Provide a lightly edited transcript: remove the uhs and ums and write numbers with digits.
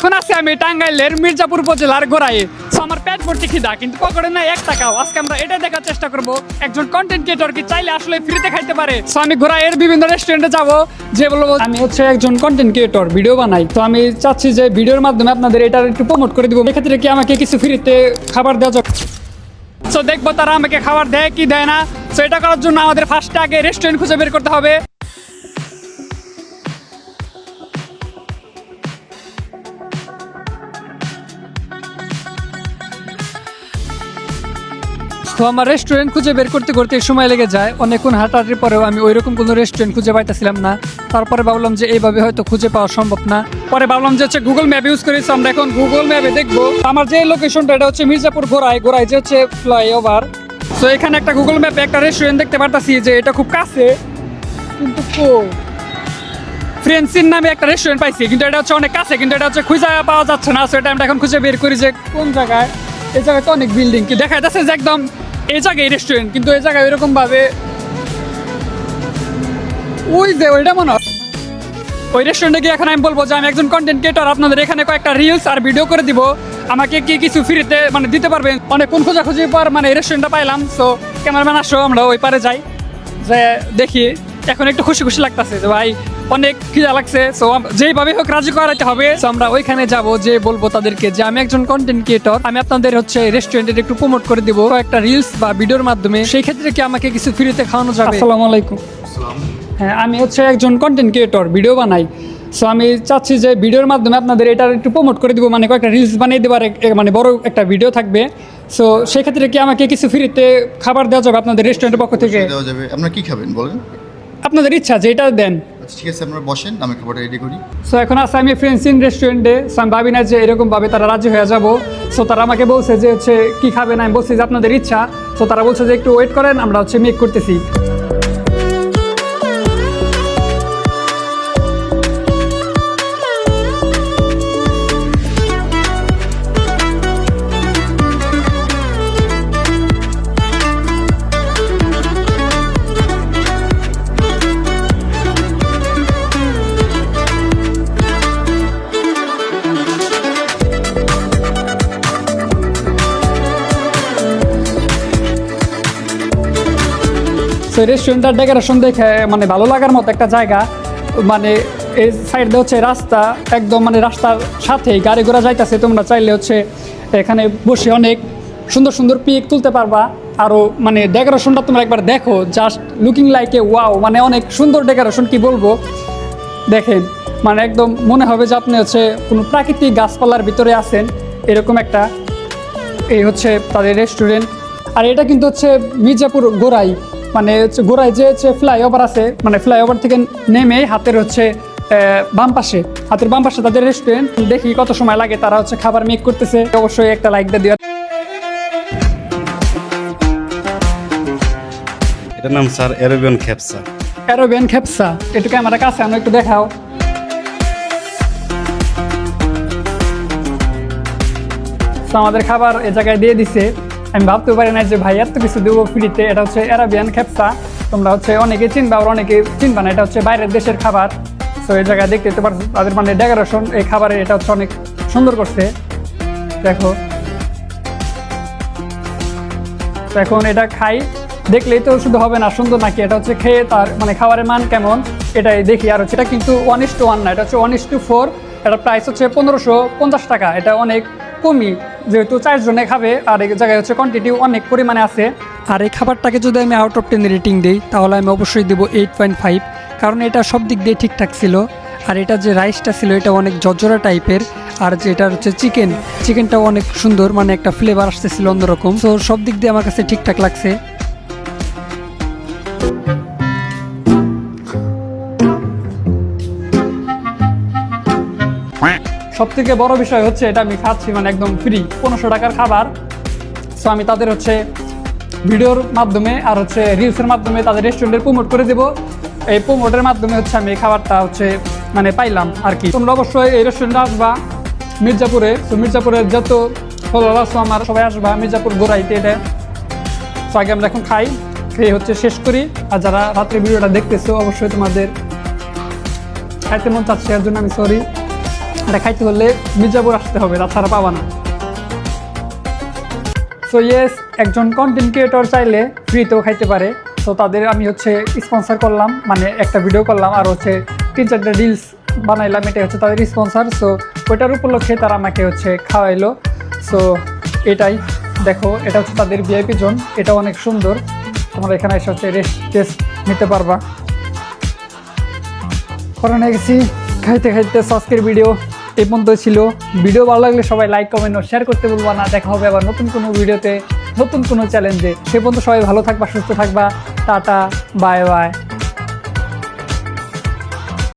এখন আছে আমি টাঙ্গাইলের মির্জাপুর উপজেলার গোড়ায়। আমার পেট ভর্তি খিদা, কিন্তু পকেটে নাই 1 টাকাও। আজকে আমরা এটা দেখার চেষ্টা করব একজন কন্টেন্ট ক্রিয়েটর কি চাইলে আসলে ফ্রিতে খাইতে পারে। তো আমি গোড়াইয়ের বিভিন্ন রেস্টুরেন্টে যাব, যে বলবো আমি হচ্ছে একজন কন্টেন্ট ক্রিয়েটর, ভিডিও বানাই। তো আমি চাচ্ছি যে ভিডিওর মাধ্যমে আপনাদের এটা একটু প্রমোট করে দিব। এক্ষেত্রে কি আমাকে কিছু ফ্রিতে খাবার দেওয়া যাবে? তো দেখবো তারা আমাকে খাবার দেয় কি দেয় না। তো এটা করার জন্য আমাদের ফার্স্টে আগে রেস্টুরেন্ট খুঁজে বের করতে হবে। তো আমার রেস্টুরেন্ট খুঁজে বের করতে করতে সময় লেগে যায় অনেকক্ষণ। হাঁটাহাঁটির পরেও আমি ওইরকম কোনো রেস্টুরেন্ট খুঁজে পাইতেছিলাম না। তারপরে ভাবলাম যে এইভাবে হয়তো খুঁজে পাওয়া সম্ভব না। পরে ভাবলাম যে হচ্ছে গুগল ম্যাপ ইউজ করেছি, আমরা এখন গুগল ম্যাপে দেখবো। আমার যে লোকেশনটা এটা হচ্ছে মির্জাপুর গোড়ায় যে হচ্ছে ফ্লাইওভার। তো এখানে একটা গুগল ম্যাপে একটা রেস্টুরেন্ট দেখতে পারতাছি যে এটা খুব কাছে, কিন্তু ফ্রেন্সির নামে একটা রেস্টুরেন্ট পাইছি, কিন্তু এটা হচ্ছে অনেক কাছে, কিন্তু এটা হচ্ছে খুঁজে পাওয়া যাচ্ছে না। সেটা আমরা এখন খুঁজে বের করি যে কোন জায়গায়। এই জায়গায় তো অনেক বিল্ডিং, কি দেখা যাচ্ছে যে একদম এই জায়গায় রেস্টুরেন্ট, কিন্তু এই জায়গায় এরকম ভাবে ওই যে ওইটা মনে হয় ওই রেস্টুরেন্টে গিয়ে এখন আমি বলবো যে আমি একজন কন্টেন্ট ক্রিয়েটর, আপনাদের এখানে কয়েকটা রিলস আর ভিডিও করে দিব, আমাকে কি কিছু ফ্রিতে মানে দিতে পারবেন। অনেকক্ষণ খোঁজাখুঁজি পর মানে এই রেস্টুরেন্টটা পাইলাম। সো ক্যামেরাম্যান আসো, আমরা ওই পারে যাই, যে দেখি। এখন একটু খুশি খুশি লাগতেছে যে ভাই অনেক খিদা লাগছে। সো যেইভাবে হোক রাজি করাইতে হবে। সো আমরা ওইখানে যাব, যে বলবো তাদেরকে যে আমি একজন কন্টেন্ট ক্রিয়েটর, আমি আপনাদের হচ্ছে রেস্টুরেন্টের একটু প্রমোট করে দিব একটা রিলস বা ভিডিওর মাধ্যমে। সেই ক্ষেত্রে কি আমাকে কিছু ফ্রিতে খাওয়ানো যাবে? আসসালামু আলাইকুম। হ্যাঁ, আমি হচ্ছে একজন কন্টেন্ট ক্রিয়েটর, ভিডিও বানাই। সো আমি চাচ্ছি যে ভিডিওর মাধ্যমে আপনাদের এটা একটু প্রমোট করে দিব, মানে কয়েকটা রিলস বানিয়ে দেবার মানে বড় একটা ভিডিও থাকবে। সো সেক্ষেত্রে কি আমাকে কিছু ফ্রিতে খাবার দেওয়া যাবে আপনাদের রেস্টুরেন্টের পক্ষ থেকে? দেওয়া যাবে। আপনারা কি খাবেন বলেন? আপনাদের ইচ্ছা যেটা দেন। আচ্ছা ঠিক আছে, আপনারা বসেন, আমি খাবারটা রেডি করি। সো এখন আছে আমি ফ্রেন্সিন রেস্টুরেন্টে। সো আমি ভাবি না যে এরকমভাবে তারা রাজি হয়ে যাব। সো তারা আমাকে বলছে যে হচ্ছে কী খাবেন, আমি বলছি যে আপনাদের ইচ্ছা। সো তারা বলছে যে একটু ওয়েট করেন, আমরা হচ্ছে মেক করতেছি। তো রেস্টুরেন্টটার ডেকোরেশন দেখে মানে ভালো লাগার মতো একটা জায়গা। মানে এই সাইড দিয়ে হচ্ছে রাস্তা, একদম মানে রাস্তার সাথেই গাড়ি ঘোড়া যাইতেছে। তোমরা চাইলে হচ্ছে এখানে বসে অনেক সুন্দর সুন্দর পিক তুলতে পারবা। আরও মানে ডেকোরেশনটা তোমরা একবার দেখো, just looking like a wow, মানে অনেক সুন্দর ডেকোরেশন, কি বলবো। দেখেন মানে একদম মনে হবে যে আপনি হচ্ছে কোনো প্রাকৃতিক গাছপালার ভিতরে আছেন, এরকম একটা। এই হচ্ছে তাদের রেস্টুরেন্ট। আর এটা কিন্তু হচ্ছে মির্জাপুর গোড়াই, মানে হচ্ছে গোড়ায় যে হচ্ছে ফ্লাইওভার আছে, মানে ফ্লাইওভার থেকে নেমে হাতের হচ্ছে বাম পাশে তাদের রেস্টুরেন্ট। দেখি কত সময় লাগে তারা হচ্ছে খাবার মেক করতেছে। অবশ্যই একটা লাইক দিয়ে দিও। এটার নাম স্যার অ্যারাবিয়ান খেপসা। অ্যারাবিয়ান খেপসা, একটু ক্যামেরা কাছে আনো, একটু দেখাও। তো আমাদের খাবার এ জায়গায় দিয়ে দিছে। আমি ভাবতে পারি না যে ভাই এত কিছু দেবো ফ্রিতে। এটা হচ্ছে অ্যারাবিয়ান খেপসা, তোমরা হচ্ছে অনেকে চিনবা, আবার অনেকে চিনবা না। এটা হচ্ছে বাইরের দেশের খাবার। তো এই জায়গায় দেখতে পারছো তাদের মানে ডেকোরেশন এই খাবারের, এটা হচ্ছে অনেক সুন্দর করছে, দেখো। তো এখন এটা খাই, দেখলেই তো শুধু হবে না সুন্দর নাকি, এটা হচ্ছে খেয়ে তার মানে খাবারের মান কেমন এটাই দেখি। আর হচ্ছে এটা কিন্তু 1:1 না, এটা হচ্ছে 1:4। এটা প্রাইস হচ্ছে 1550 টাকা। এটা অনেক কমই, যেহেতু 4 জনে খাবে। আর এই জায়গায় হচ্ছে কোয়ান্টিটি অনেক পরিমাণে আছে। আর এই খাবারটাকে যদি আমি আউট অফ 10 রেটিং দিই, তাহলে আমি অবশ্যই দেবো 8.5, কারণ এটা সব দিক দিয়ে ঠিকঠাক ছিল। আর এটা যে রাইসটা ছিল এটা অনেক জর্জরা টাইপের। আর যেটা হচ্ছে চিকেনটাও অনেক সুন্দর, মানে একটা ফ্লেভার আসতেছিল অন্যরকম। তো সব দিক দিয়ে আমার কাছে ঠিকঠাক লাগছে। সব থেকে বড় বিষয় হচ্ছে এটা আমি খাচ্ছি মানে একদম ফ্রি, 1500 টাকার খাবার। সো আমি তাদের হচ্ছে ভিডিওর মাধ্যমে আর হচ্ছে রিলসের মাধ্যমে তাদের রেস্টুরেন্টের প্রমোট করে দেবো। এই প্রমোটের মাধ্যমে হচ্ছে আমি এই খাবারটা হচ্ছে মানে পাইলাম আর কি। তোমরা অবশ্যই এই রেস্টুরেন্টে আসবা মির্জাপুরে। তো মির্জাপুরের যত ফলোয়ার আছো আমার, সবাই আসবা মির্জাপুর গোড়াইতে এটা। তো আগে আমরা এখন খাই, খেয়ে হচ্ছে শেষ করি। আর যারা রাত্রে ভিডিওটা দেখতেছো, অবশ্যই তোমাদের খাইতে মন চাচ্ছে, এর জন্য আমি সরি। এটা খাইতে হলে মির্জাপুর আসতে হবে, তাছাড়া পাবা না। সো ইয়েস, একজন কন্টেন্ট ক্রিয়েটর চাইলে ফ্রিতেও খাইতে পারে। তো তাদের আমি হচ্ছে স্পন্সর করলাম, মানে একটা ভিডিও করলাম আর হচ্ছে 3-4টা রিলস বানাইলাম, এটা হচ্ছে তাদের স্পন্সর। সো ওইটার উপলক্ষে তারা আমাকে হচ্ছে খাওয়াইলো। সো এটাই দেখো, এটা হচ্ছে তাদের ভিআইপি জোন, এটা অনেক সুন্দর। তোমরা এখানে এসে হচ্ছে রেস্ট টেস্ট নিতে পারবা। করোনা গেছি খাইতে খাইতে। আজকের ভিডিও এই পর্যন্ত ছিল। ভিডিও ভালো লাগলে সবাই লাইক কমেন্ট ও শেয়ার করতে ভুলবা না। দেখা হবে আবার নতুন কোনো ভিডিওতে, নতুন কোনো চ্যালেঞ্জে। সে পর্যন্ত সবাই ভালো থাকবা, সুস্থ থাকবা। Tata, bye bye.